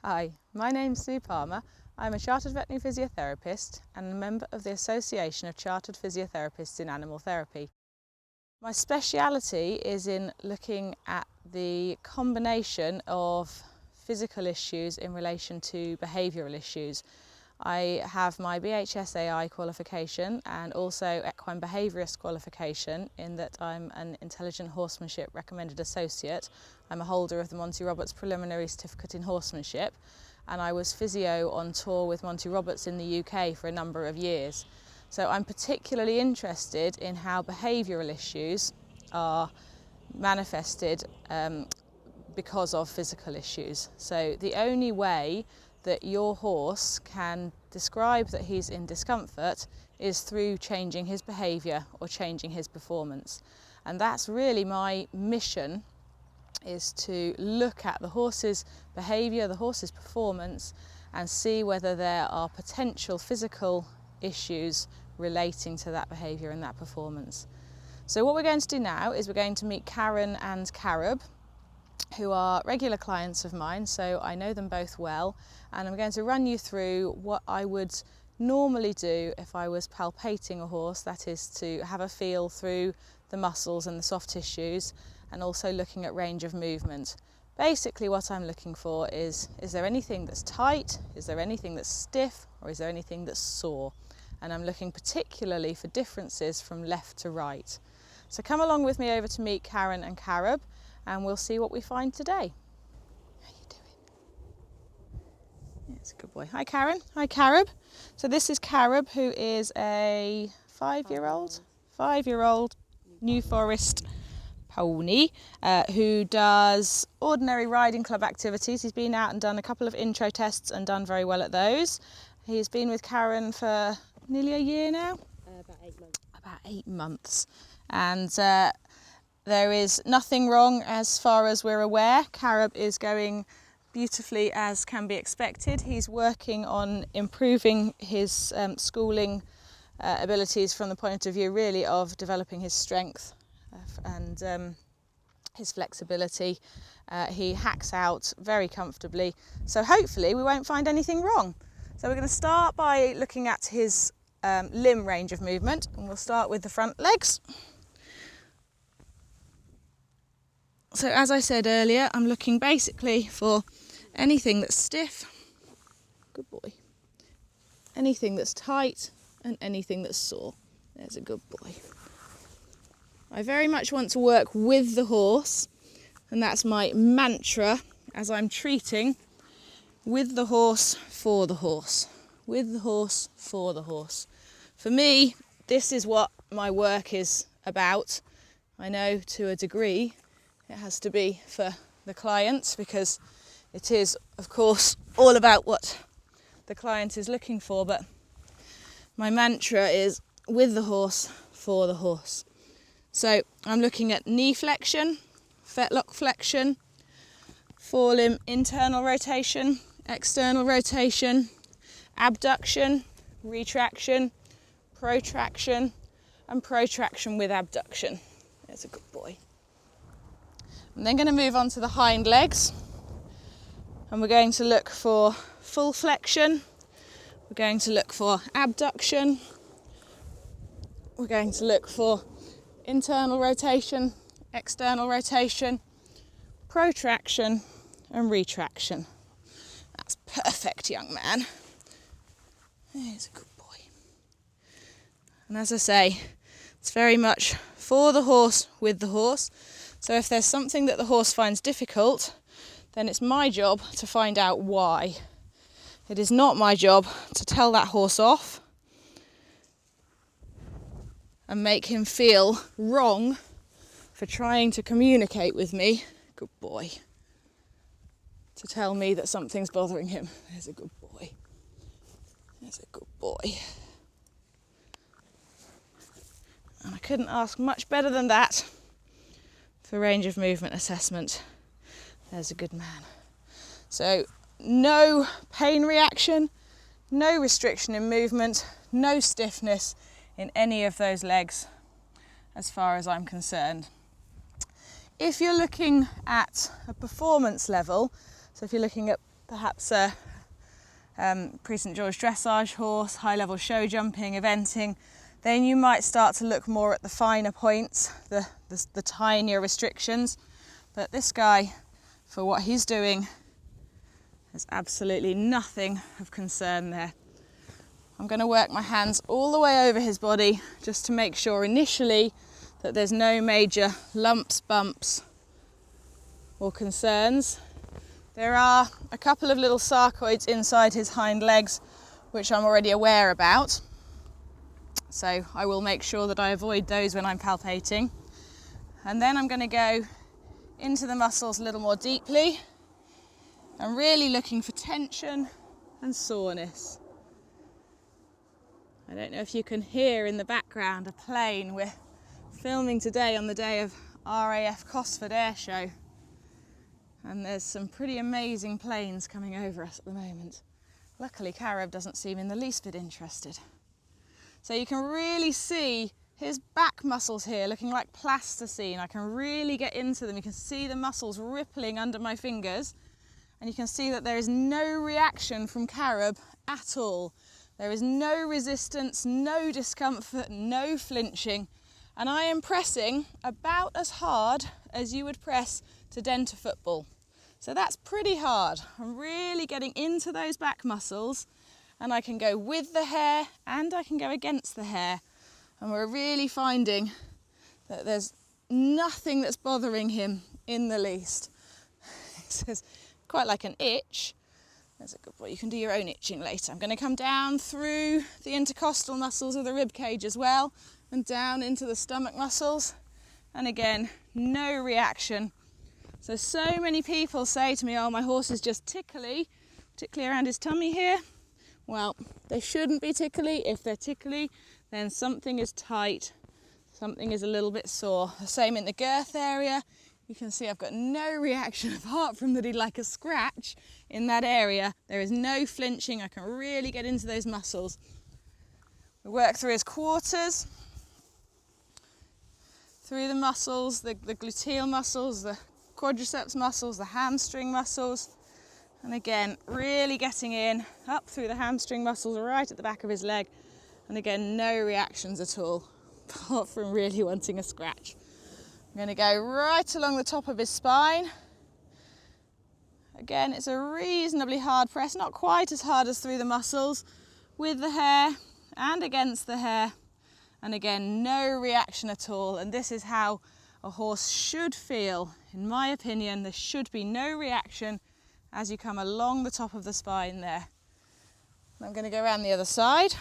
Hi, my name's Sue Palmer. I'm a Chartered Veterinary Physiotherapist and a member of the Association of Chartered Physiotherapists in Animal Therapy. My speciality is in looking at the combination of physical issues in relation to behavioural issues. I have my BHSAI qualification and also Equine behaviourist qualification in that I'm an Intelligent Horsemanship Recommended Associate. I'm a holder of the Monty Roberts Preliminary Certificate in Horsemanship, and I was physio on tour with Monty Roberts in the UK for a number of years. So I'm particularly interested in how behavioural issues are manifested because of physical issues. So the only way that your horse can describe that he's in discomfort is through changing his behaviour or changing his performance. And that's really my mission, is to look at the horse's behaviour, the horse's performance, and see whether there are potential physical issues relating to that behaviour and that performance. So what we're going to do now is we're going to meet Karen and Carob, who are regular clients of mine, so I know them both well, and I'm going to run you through what I would normally do if I was palpating a horse, that is to have a feel through the muscles and the soft tissues, and also looking at range of movement. Basically what I'm looking for is there anything that's tight, is there anything that's stiff, or is there anything that's sore? And I'm looking particularly for differences from left to right. So come along with me over to meet Karen and Carob, and we'll see what we find today. How you doing? Yeah, it's a good boy. Hi Karen, hi Carob. So this is Carob, who is a five-year-old New Forest pony who does ordinary riding club activities. He's been out and done a couple of intro tests and done very well at those. He's been with Karen for nearly a year now? About 8 months. About 8 months. And there is nothing wrong as far as we're aware. Carob is going beautifully as can be expected. He's working on improving his schooling abilities from the point of view really of developing his strength and his flexibility. He hacks out very comfortably, so hopefully we won't find anything wrong. So we're going to start by looking at his limb range of movement, and we'll start with the front legs. So as I said earlier, I'm looking basically for anything that's stiff, good boy, anything that's tight and anything that's sore. There's a good boy. I very much want to work with the horse, and that's my mantra as I'm treating: with the horse, for the horse. With the horse, for the horse. For me, this is what my work is about. I know to a degree it has to be for the client, because it is, of course, all about what the client is looking for, but my mantra is with the horse, for the horse. So I'm looking at knee flexion, fetlock flexion, forelimb internal rotation, external rotation, abduction, retraction, protraction, and protraction with abduction. There's a good boy. I'm then going to move on to the hind legs, and we're going to look for full flexion, we're going to look for abduction, we're going to look for internal rotation, external rotation, protraction and retraction. That's perfect, young man. There's a good boy. And as I say, it's very much for the horse, with the horse. So if there's something that the horse finds difficult, then it's my job to find out why. It is not my job to tell that horse off and make him feel wrong for trying to communicate with me, good boy, to tell me that something's bothering him. There's a good boy. There's a good boy. And I couldn't ask much better than that for range of movement assessment. There's a good man. So no pain reaction, no restriction in movement, no stiffness in any of those legs as far as I'm concerned. If you're looking at a performance level, so if you're looking at perhaps a Prix St George dressage horse, high-level show jumping, eventing, then you might start to look more at the finer points, the tinier restrictions. But this guy, for what he's doing, there's absolutely nothing of concern there. I'm going to work my hands all the way over his body just to make sure initially that there's no major lumps, bumps or concerns. There are a couple of little sarcoids inside his hind legs which I'm already aware about, so I will make sure that I avoid those when I'm palpating. And then I'm going to go into the muscles a little more deeply and really looking for tension and soreness. I don't know if you can hear in the background a plane. We're filming today on the day of RAF Cosford Air Show, and there's some pretty amazing planes coming over us at the moment. Luckily Carob doesn't seem in the least bit interested. So you can really see his back muscles here looking like plasticine. I can really get into them. You can see the muscles rippling under my fingers, and you can see that there is no reaction from Carob at all. There is no resistance, no discomfort, no flinching, and I am pressing about as hard as you would press to dent a football. So that's pretty hard. I'm really getting into those back muscles, and I can go with the hair and I can go against the hair, and we're really finding that there's nothing that's bothering him in the least. It's quite like an itch. That's a good boy. You can do your own itching later. I'm going to come down through the intercostal muscles of the rib cage as well, and down into the stomach muscles, and again no reaction. So many people say to me, oh, my horse is just tickly, particularly around his tummy here. Well, they shouldn't be tickly. If they're tickly, then something is tight, something is a little bit sore. The same in the girth area. You can see I've got no reaction apart from that he'd like a scratch in that area. There is no flinching. I can really get into those muscles. We work through his quarters, through the muscles, the gluteal muscles, the quadriceps muscles, the hamstring muscles. And again, really getting in, up through the hamstring muscles, right at the back of his leg. And again, no reactions at all, apart from really wanting a scratch. I'm going to go right along the top of his spine. Again, it's a reasonably hard press, not quite as hard as through the muscles, with the hair and against the hair. And again, no reaction at all. And this is how a horse should feel. In my opinion, there should be no reaction as you come along the top of the spine there. I'm going to go around the other side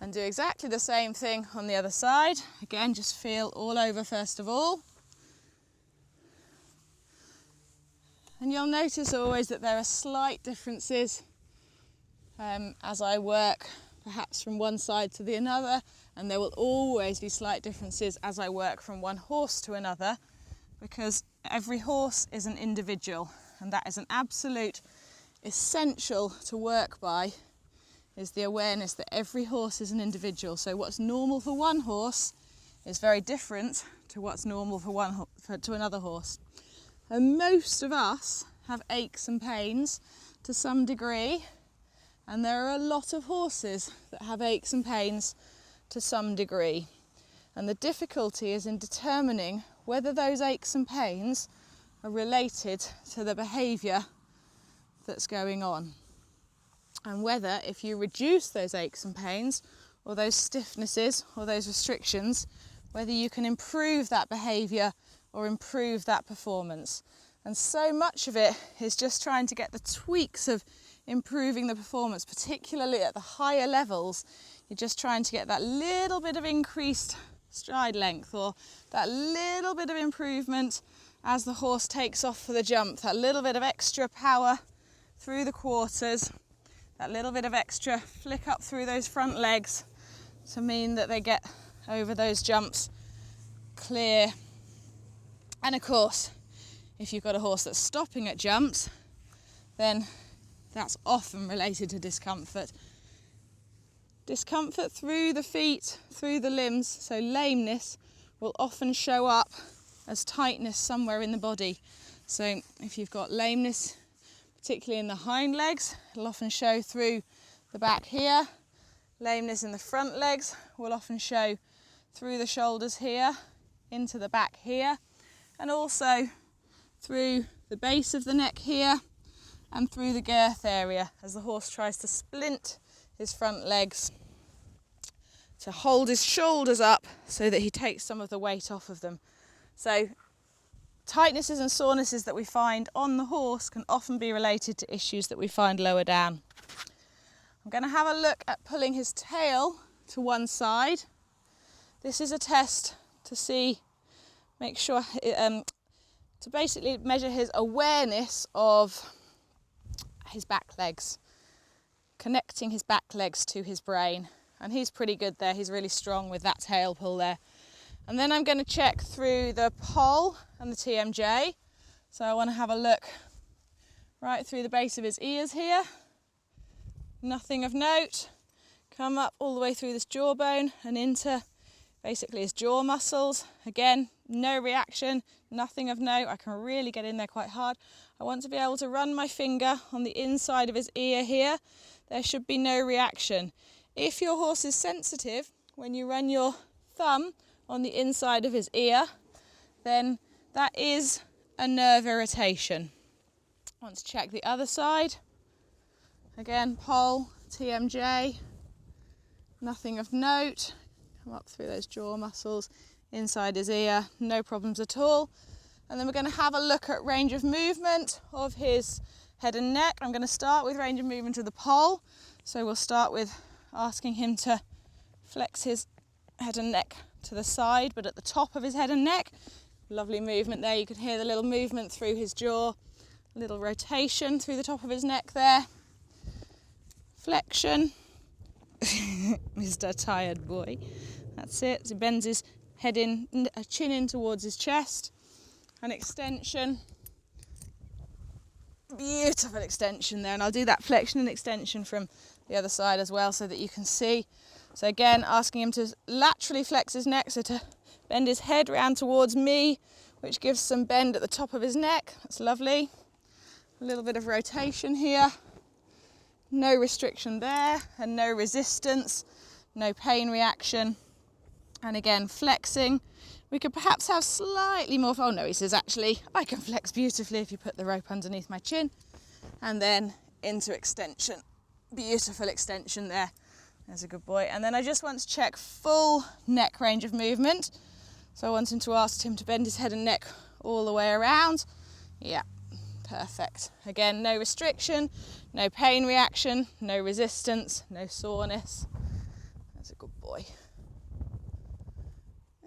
and do exactly the same thing on the other side. Again, just feel all over first of all. And you'll notice always that there are slight differences as I work perhaps from one side to the other, and there will always be slight differences as I work from one horse to another, because every horse is an individual, and that is an absolute essential to work by, is the awareness that every horse is an individual. So what's normal for one horse is very different to what's normal to another horse. And most of us have aches and pains to some degree, and there are a lot of horses that have aches and pains to some degree. And the difficulty is in determining whether those aches and pains are related to the behaviour that's going on, and whether if you reduce those aches and pains or those stiffnesses or those restrictions, whether you can improve that behaviour or improve that performance. And so much of it is just trying to get the tweaks of improving the performance, particularly at the higher levels. You're just trying to get that little bit of increased stride length, or that little bit of improvement as the horse takes off for the jump, that little bit of extra power through the quarters, that little bit of extra flick up through those front legs to mean that they get over those jumps clear. And of course, if you've got a horse that's stopping at jumps, then that's often related to discomfort. Discomfort through the feet, through the limbs, so lameness will often show up as tightness somewhere in the body. So if you've got lameness, particularly in the hind legs, it'll often show through the back here. Lameness in the front legs will often show through the shoulders here, into the back here, and also through the base of the neck here and through the girth area as the horse tries to splint his front legs to hold his shoulders up so that he takes some of the weight off of them. So tightnesses and sorenesses that we find on the horse can often be related to issues that we find lower down. I'm going to have a look at pulling his tail to one side. This is a test to see, make sure, to basically measure his awareness of his back legs, connecting his back legs to his brain. And he's pretty good there, he's really strong with that tail pull there. And then I'm going to check through the poll and the TMJ. So I want to have a look right through the base of his ears here. Nothing of note. Come up all the way through this jawbone and into basically his jaw muscles. Again, no reaction, nothing of note. I can really get in there quite hard. I want to be able to run my finger on the inside of his ear here. There should be no reaction. If your horse is sensitive, when you run your thumb on the inside of his ear, then that is a nerve irritation. I want to check the other side. Again, poll, TMJ, nothing of note. Come up through those jaw muscles, inside his ear, no problems at all. And then we're going to have a look at range of movement of his head and neck. I'm going to start with range of movement of the poll. So we'll start with asking him to flex his head and neck to the side, but at the top of his head and neck. Lovely movement there. You can hear the little movement through his jaw, a little rotation through the top of his neck there. Flexion. Mr. Tired Boy. That's it. So he bends his head in, chin in towards his chest. An extension. Beautiful extension there. And I'll do that flexion and extension from the other side as well so that you can see. So again, asking him to laterally flex his neck, so to bend his head round towards me, which gives some bend at the top of his neck. That's lovely. A little bit of rotation here. No restriction there and no resistance, no pain reaction. And again, flexing. We could perhaps have slightly more, oh no, he says actually, I can flex beautifully if you put the rope underneath my chin. And then into extension. Beautiful extension there. There's a good boy. And then I just want to check full neck range of movement. So I want him to ask him to bend his head and neck all the way around. Yeah, perfect. Again, no restriction, no pain reaction, no resistance, no soreness. There's a good boy.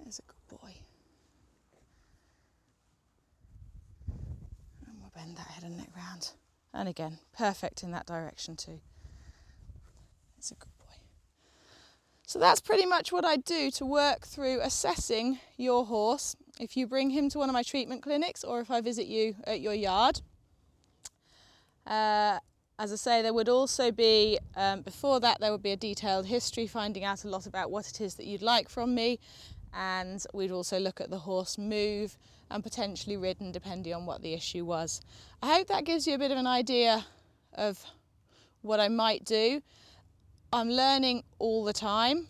There's a good boy. And we'll bend that head and neck round. And again, perfect in that direction too. It's a good boy. So that's pretty much what I do to work through assessing your horse if you bring him to one of my treatment clinics or if I visit you at your yard. As I say, there would also be, before that, there would be a detailed history, finding out a lot about what it is that you'd like from me, and we'd also look at the horse move and potentially ridden depending on what the issue was. I hope that gives you a bit of an idea of what I might do. I'm learning all the time,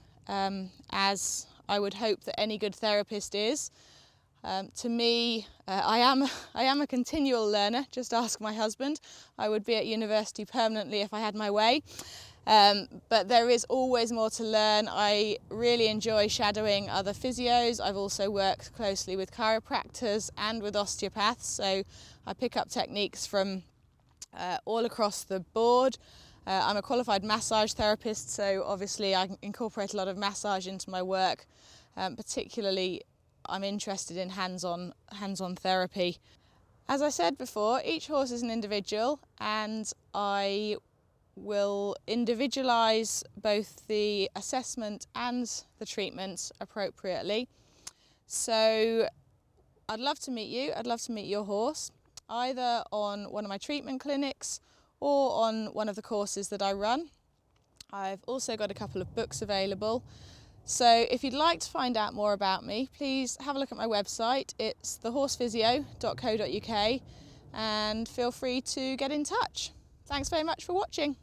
as I would hope that any good therapist is. To me, I am a continual learner. Just ask my husband. I would be at university permanently if I had my way. But there is always more to learn. I really enjoy shadowing other physios. I've also worked closely with chiropractors and with osteopaths, so I pick up techniques from all across the board. I'm a qualified massage therapist, so obviously I incorporate a lot of massage into my work. Particularly, I'm interested in hands-on therapy. As I said before, each horse is an individual, and I will individualise both the assessment and the treatment appropriately. So I'd love to meet you. I'd love to meet your horse, either on one of my treatment clinics or on one of the courses that I run. I've also got a couple of books available. So if you'd like to find out more about me, please have a look at my website. It's thehorsephysio.co.uk and feel free to get in touch. Thanks very much for watching.